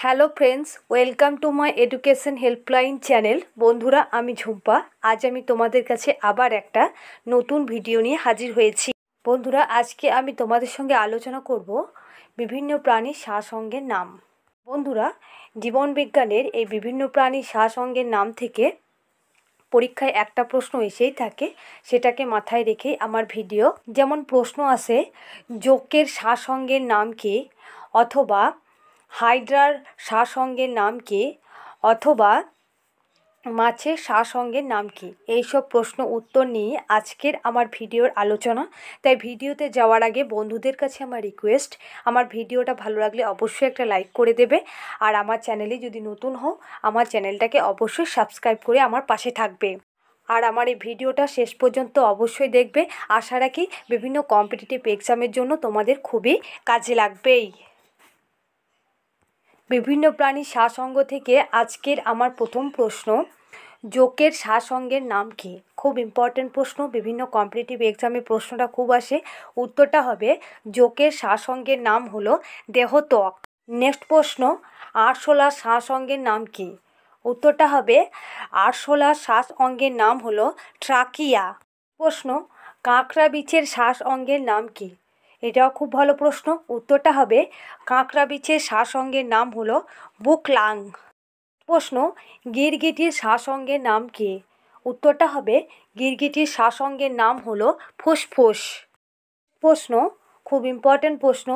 Hello friends, welcome to my education helpline channel. বন্ধুরা, আমি ঝুম্পা। আজ আমি তোমাদের কাছে আবার একটা নতুন ভিডিও নিয়ে হাজির হয়েছি। বন্ধুরা, আজকে আমি তোমাদের সঙ্গে আলোচনা করব বিভিন্ন প্রাণীর শ্বাসঅঙ্গের নাম। বন্ধুরা, জীবনবিজ্ঞানের এই বিভিন্ন প্রাণীর শ্বাসঅঙ্গের নাম থেকে পরীক্ষায় একটা প্রশ্ন এসেই থাকে, সেটাকে মাথায় রেখেই আমার ভিডিও। যেমন প্রশ্ন আসে, যক্ষের শ্বাসঅঙ্গের নাম কি, অথবা হাইড্রার শ্বাসঅঙ্গের নাম কি, অথবা মাছের শ্বাসঅঙ্গের নাম কি। এইসব প্রশ্ন উত্তর নিয়ে আজকের আমার ভিডিওর আলোচনা। তাই ভিডিওতে যাওয়ার আগে বন্ধুদের কাছে আমার রিকোয়েস্ট, আমার ভিডিওটা ভালো লাগলে অবশ্যই একটা লাইক করে দেবে। আর আমার চ্যানেলে যদি নতুন হও, আমার চ্যানেলটাকে অবশ্যই সাবস্ক্রাইব করে আমার পাশে থাকবে। আর আমার এই ভিডিওটা শেষ পর্যন্ত অবশ্যই দেখবে। আশা রাখি বিভিন্ন কম্পিটিটিভ এক্সামের জন্য তোমাদের খুবই কাজে লাগবেই। বিভিন্ন প্রাণীর শ্বাসঅঙ্গ থেকে আজকের আমার প্রথম প্রশ্ন, যক্ষের শ্বাসঅঙ্গের নাম কি। খুব ইম্পর্টেন্ট প্রশ্ন, বিভিন্ন কম্পিটিটিভ এক্সামে প্রশ্নটা খুব আসে। উত্তরটা হবে যক্ষের শ্বাসঅঙ্গের নাম হলো দেহত্বক। নেক্সট প্রশ্ন, আরশোলার শ্বাসঅঙ্গের নাম কি। উত্তরটা হবে আরশোলার শ্বাসঅঙ্গের নাম হলো ট্রাকিয়া। প্রশ্ন, কাঁকড়া বিছের শ্বাসঅঙ্গের নাম কি। এটাও খুব ভালো প্রশ্ন। উত্তরটা হবে কাঁকড়া বিছের শ্বাসঅঙ্গের নাম হলো বুকলাং। প্রশ্ন, গিরগিটির শ্বাসঅঙ্গের নাম কি। উত্তরটা হবে গিরগিটির শ্বাসঅঙ্গের নাম হলো ফুসফুস। প্রশ্ন, খুব ইম্পর্ট্যান্ট প্রশ্ন,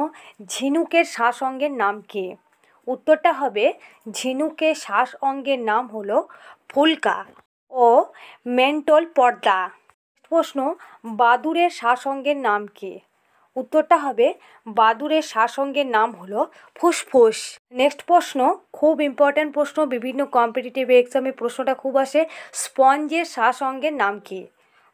ঝিনুকের শ্বাসঅঙ্গের নাম কি। উত্তরটা হবে ঝিনুকের শ্বাসঅঙ্গের নাম হলো ফুলকা ও মেন্টল পর্দা। প্রশ্ন, বাদুড়ের শ্বাসঅঙ্গের নাম কি। উত্তরটা হবে বাদুড়ের শ্বাসঅঙ্গের নাম হলো ফুসফুস। নেক্সট প্রশ্ন, খুব ইম্পর্ট্যান্ট প্রশ্ন, বিভিন্ন কম্পিটিটিভ এক্সামে প্রশ্নটা খুব আসে, স্পঞ্জের শ্বাসঅঙ্গের নাম কি।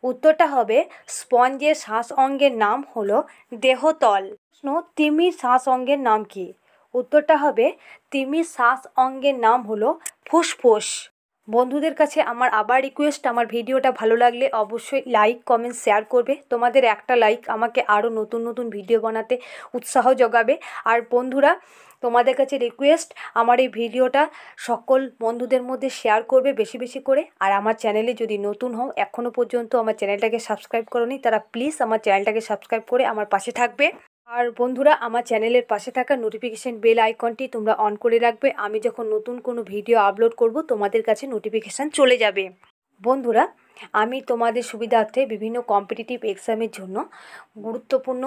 উত্তরটা হবে স্পঞ্জের শ্বাসঅঙ্গের নাম হলো দেহতল। প্রশ্ন, তিমির শ্বাসঅঙ্গের নাম কি। উত্তরটা হবে তিমির শ্বাসঅঙ্গের নাম হলো ফুসফুস। বন্ধুদের কাছে আমার আবার রিকোয়েস্ট, আমার ভিডিওটা ভালো লাগলে অবশ্যই লাইক, কমেন্ট, শেয়ার করবে। তোমাদের একটা লাইক আমাকে আরও নতুন নতুন ভিডিও বানাতে উৎসাহ যোগাবে। আর বন্ধুরা, তোমাদের কাছে রিকোয়েস্ট, আমার এই ভিডিওটা সকল বন্ধুদের মধ্যে শেয়ার করবে বেশি বেশি করে। আর আমার চ্যানেলে যদি নতুন হও, এখনও পর্যন্ত আমার চ্যানেলটাকে সাবস্ক্রাইব করোনি, তারা প্লিজ আমার চ্যানেলটাকে সাবস্ক্রাইব করে আমার পাশে থাকবে। আর বন্ধুরা, আমার চ্যানেলের পাশে থাকা নোটিফিকেশান বেল আইকনটি তোমরা অন করে রাখবে। আমি যখন নতুন কোনো ভিডিও আপলোড করব, তোমাদের কাছে নোটিফিকেশান চলে যাবে। বন্ধুরা, আমি তোমাদের সুবিধার্থে বিভিন্ন কম্পিটিটিভ এক্সামের জন্য গুরুত্বপূর্ণ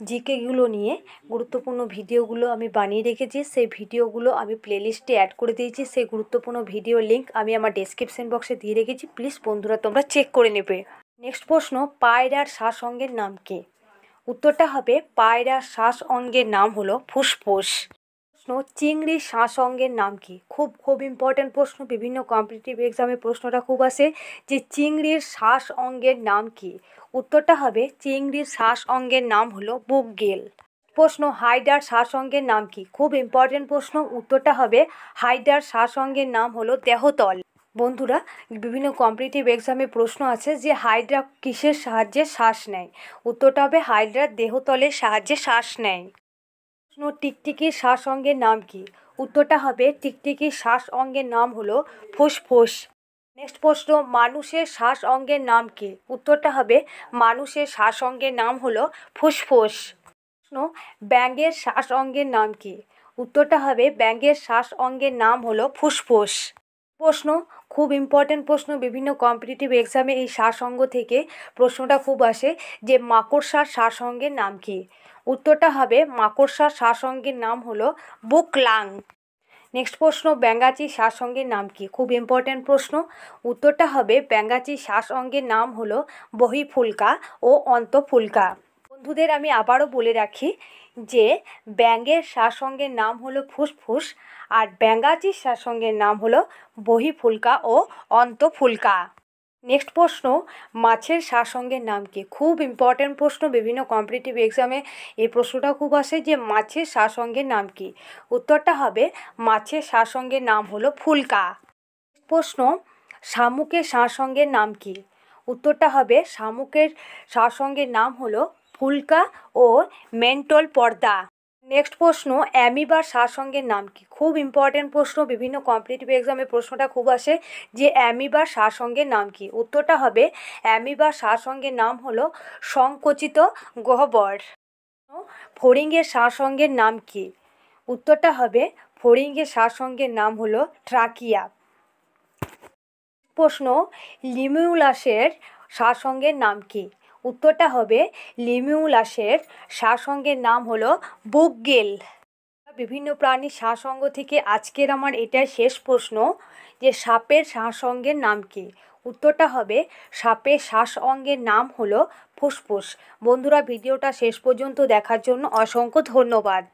জিকেগুলো নিয়ে গুরুত্বপূর্ণ ভিডিওগুলো আমি বানিয়ে রেখেছি। সেই ভিডিওগুলো আমি প্লেলিস্টে অ্যাড করে দিয়েছি। সেই গুরুত্বপূর্ণ ভিডিও লিঙ্ক আমি আমার ডেসক্রিপশন বক্সে দিয়ে রেখেছি। প্লিজ বন্ধুরা, তোমরা চেক করে নেবে। নেক্সট প্রশ্ন, পায়রার শ্বাসঅঙ্গের নাম কি। উত্তরটা হবে পায়রার শ্বাসঅঙ্গের নাম হলো ফুসফুস। প্রশ্ন, চিংড়ির শ্বাসঅঙ্গের নাম কি। খুব ইম্পর্ট্যান্ট প্রশ্ন, বিভিন্ন কম্পিটিটিভ এক্সামে প্রশ্নটা খুব আসে যে চিংড়ির শ্বাসঅঙ্গের নাম কি। উত্তরটা হবে চিংড়ির শ্বাসঅঙ্গের নাম হলো বুকগিল। প্রশ্ন, হাইড্রার শ্বাসঅঙ্গের নাম কি। খুব ইম্পর্ট্যান্ট প্রশ্ন। উত্তরটা হবে হাইড্রার শ্বাসঅঙ্গের নাম হলো দেহতল। বন্ধুরা, বিভিন্ন কম্পিটিটিভ এক্সামে প্রশ্ন আছে যে হাইড্রা কিসের সাহায্যে শ্বাস নেয়। উত্তরটা হবে হাইড্রার দেহতলের সাহায্যে শ্বাস নেয়। প্রশ্ন, টিকটিকির শ্বাসঅঙ্গের নাম কি। উত্তরটা হবে টিকটিকির শ্বাসঅঙ্গের নাম হলো ফুসফুস। নেক্সট প্রশ্ন, মানুষের শ্বাসঅঙ্গের নাম কি। উত্তরটা হবে মানুষের শ্বাসঅঙ্গের নাম হলো ফুসফুস। প্রশ্ন, ব্যাঙের শ্বাসঅঙ্গের নাম কি। উত্তরটা হবে ব্যাঙের শ্বাসঅঙ্গের নাম হলো ফুসফুস। প্রশ্ন, খুব ইম্পর্ট্যান্ট প্রশ্ন, বিভিন্ন কম্পিটিটিভ এক্সামে এই শ্বাসঅঙ্গ থেকে প্রশ্নটা খুব আসে যে মাকড়সার শ্বাসঅঙ্গের নাম কি। উত্তরটা হবে মাকড়সার শ্বাসঅঙ্গের নাম হলো বুকলাং। নেক্সট প্রশ্ন, ব্যাঙাচির শ্বাসঅঙ্গের নাম কি। খুব ইম্পর্ট্যান্ট প্রশ্ন। উত্তরটা হবে ব্যাঙাচির শ্বাসঅঙ্গের নাম হলো বহিঃফুলকা ও অন্তঃফুলকা। বন্ধুদের, আমি আবারও বলে রাখি যে ব্যাঙের শ্বাসঅঙ্গের নাম হলো ফুসফুস, আর ব্যাঙাচির শ্বাসঅঙ্গের নাম হলো বহিঃফুলকা ও অন্তঃফুলকা। নেক্সট প্রশ্ন, মাছের শ্বাসঅঙ্গের নাম কি। খুব ইম্পর্ট্যান্ট প্রশ্ন, বিভিন্ন কম্পিটিটিভ এক্সামে এই প্রশ্নটা খুব আসে যে মাছের শ্বাসঅঙ্গের নাম কি। উত্তরটা হবে মাছের শ্বাসঅঙ্গের নাম হলো ফুলকা। প্রশ্ন, শামুকের শ্বাসঅঙ্গের নাম কি। উত্তরটা হবে শামুকের শ্বাসঅঙ্গের নাম হলো ফুলকা ও মেন্টল পর্দা। নেক্সট প্রশ্ন, অ্যামিবার সারসংঘের নাম কি? খুব ইম্পর্টেন্ট প্রশ্ন, বিভিন্ন কম্পিটিটিভ এক্সামে প্রশ্নটা খুব আসে যে অ্যামিবার সারসংঘের নাম কি? উত্তরটা হবে অ্যামিবার সারসংঘের নাম হলো সংকুচিত গহ্বর। ফড়িংয়ের সারসংঘের নাম কি? উত্তরটা হবে ফড়িংয়ের সারসংঘের নাম হলো ট্রাকিয়া। প্রশ্ন, লিমিউলাসের সারসংঘের নাম কি? উত্তরটা হবে লিমিউলাসের সারসংঘের নাম হলো বুকগিল। বিভিন্ন প্রাণীর সারসংঘ থেকে আজকের আমার এটাই শেষ প্রশ্ন যে সাপের সারসংঘের নাম কি? উত্তরটা হবে সাপের শ্বাসঅঙ্গের নাম হলো ফুসফুস। বন্ধুরা, ভিডিওটা শেষ পর্যন্ত দেখার জন্য অসংখ্য ধন্যবাদ।